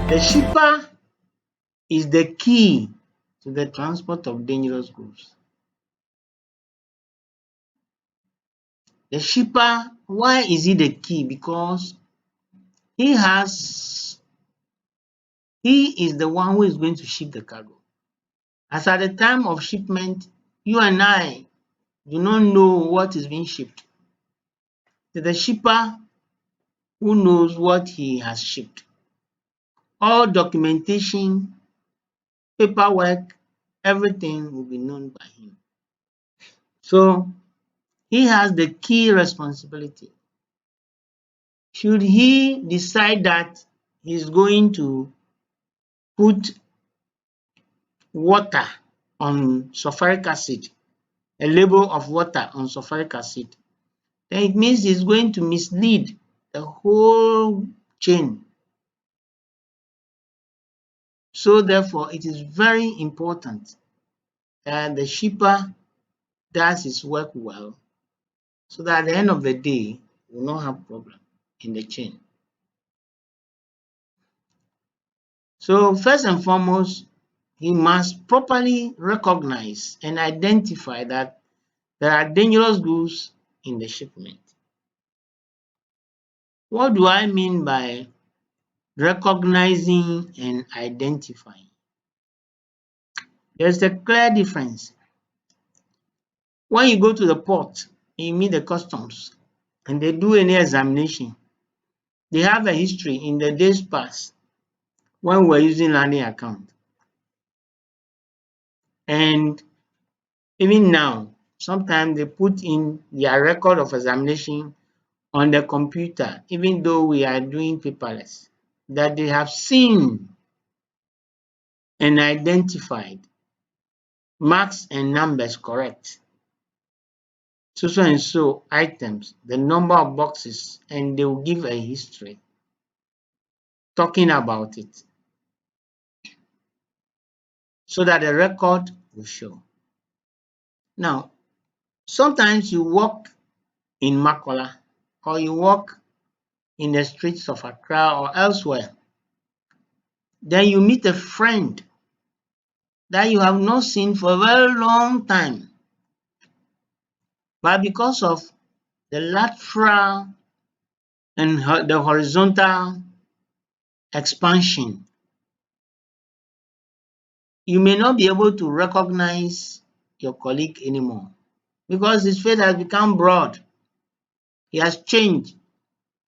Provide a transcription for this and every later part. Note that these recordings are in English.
The shipper is the key to the transport of dangerous goods. The shipper, why is he the key? Because he is the one who is going to ship the cargo. As at the time of shipment, you and I do not know what is being shipped. It is the shipper who knows what he has shipped. All documentation, paperwork, everything will be known by him. So he has the key responsibility. Should he decide that he's going to put water on sulfuric acid, a label of water on sulfuric acid, then it means he's going to mislead the whole chain. So therefore, it is very important that the shipper does his work well, so that at the end of the day, we will not have problem in the chain. So first and foremost, he must properly recognize and identify that there are dangerous goods in the shipment. What do I mean by recognizing and identifying? There's a clear difference. When you go to the port, you meet the customs and they do any examination, they have a history in the days past when we were using landing account. And even now, sometimes they put in their record of examination on the computer, even though we are doing paperless, that they have seen and identified marks and numbers correct. So and so items, the number of boxes, and they will give a history talking about it so that the record will show. Now, sometimes you walk in Makola or you walk in the streets of Accra or elsewhere, then you meet a friend that you have not seen for a very long time, but because of the lateral and the horizontal expansion, you may not be able to recognize your colleague anymore because his face has become broad. He has changed.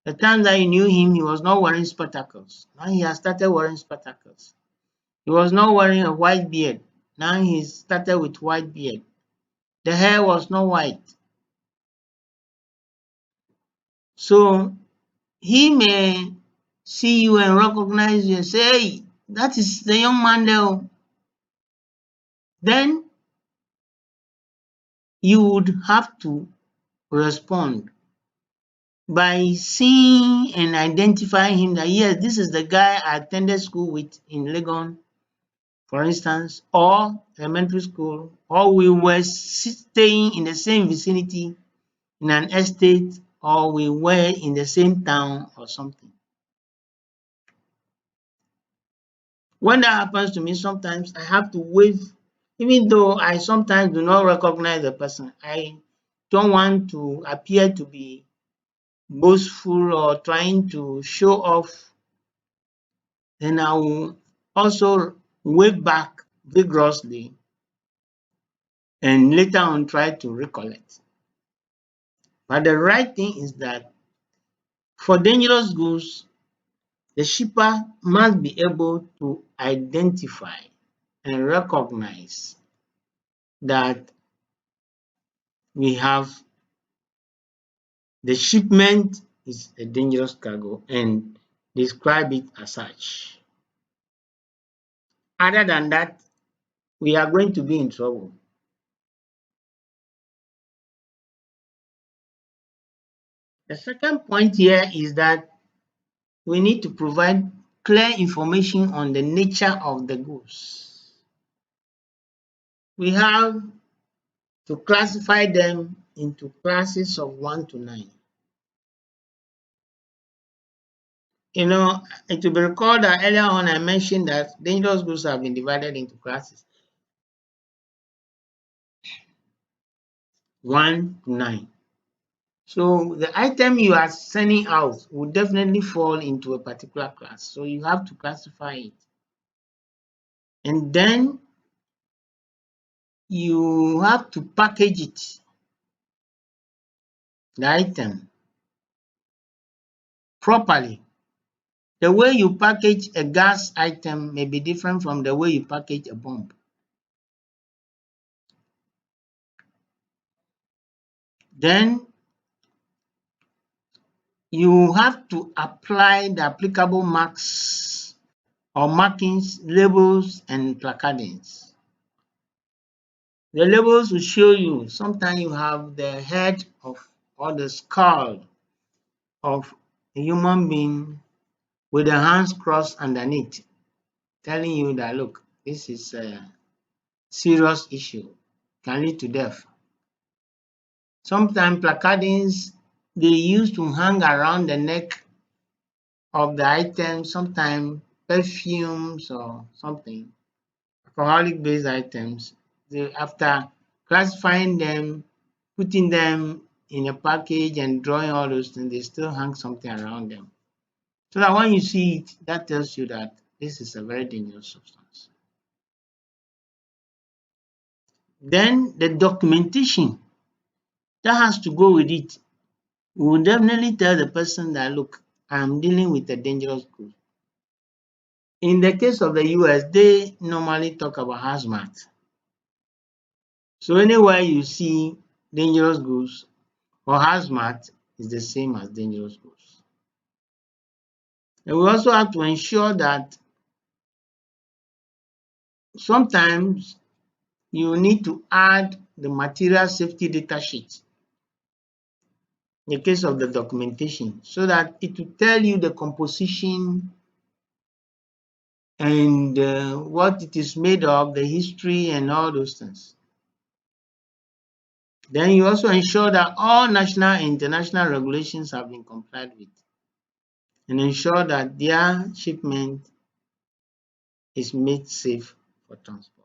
The time that you knew him, he was not wearing spectacles. Now he has started wearing spectacles. He was not wearing a white beard. Now he started with white beard. The hair was not white. So he may see you and recognize you and say, hey, that is the young man there. Then you would have to respond by seeing and identifying him that yes, this is the guy I attended school with in Legon, for instance, or elementary school, or we were staying in the same vicinity in an estate, or we were in the same town or something. When that happens to me, sometimes I have to wave, even though I sometimes do not recognize the person. I don't want to appear to be boastful or trying to show off. Then I will also wave back vigorously and later on try to recollect. But the right thing is that for dangerous goods, the shipper must be able to identify and recognize that we have the shipment is a dangerous cargo and describe it as such. Other than that, we are going to be in trouble. The second point here is that we need to provide clear information on the nature of the goods. We have to classify them into classes of 1 to 9. You know, it will be recalled that earlier on I mentioned that dangerous goods have been divided into classes 1 to 9. So the item you are sending out will definitely fall into a particular class. So you have to classify it. And then you have to package it, the item, properly. The way you package a gas item may be different from the way you package a bomb. Then you have to apply the applicable marks or markings, labels, and placardings. The labels will show you, sometimes you have the head of or the skull of a human being with the hands crossed underneath, telling you that look, this is a serious issue, can lead to death. Sometimes placardings they used to hang around the neck of the item, sometimes perfumes or something, alcoholic based items. They, after classifying them, putting them in a package and drawing all those things, they still hang something around them. So that when you see it, that tells you that this is a very dangerous substance. Then the documentation that has to go with it will definitely tell the person that look, I'm dealing with a dangerous good. In the case of the US, they normally talk about hazmat. So anywhere you see dangerous goods or hazmat is the same as dangerous goods. And we also have to ensure that sometimes you need to add the material safety data sheet in the case of the documentation so that it will tell you the composition and what it is made of, the history and all those things. Then you also ensure that all national and international regulations have been complied with and ensure that their shipment is made safe for transport.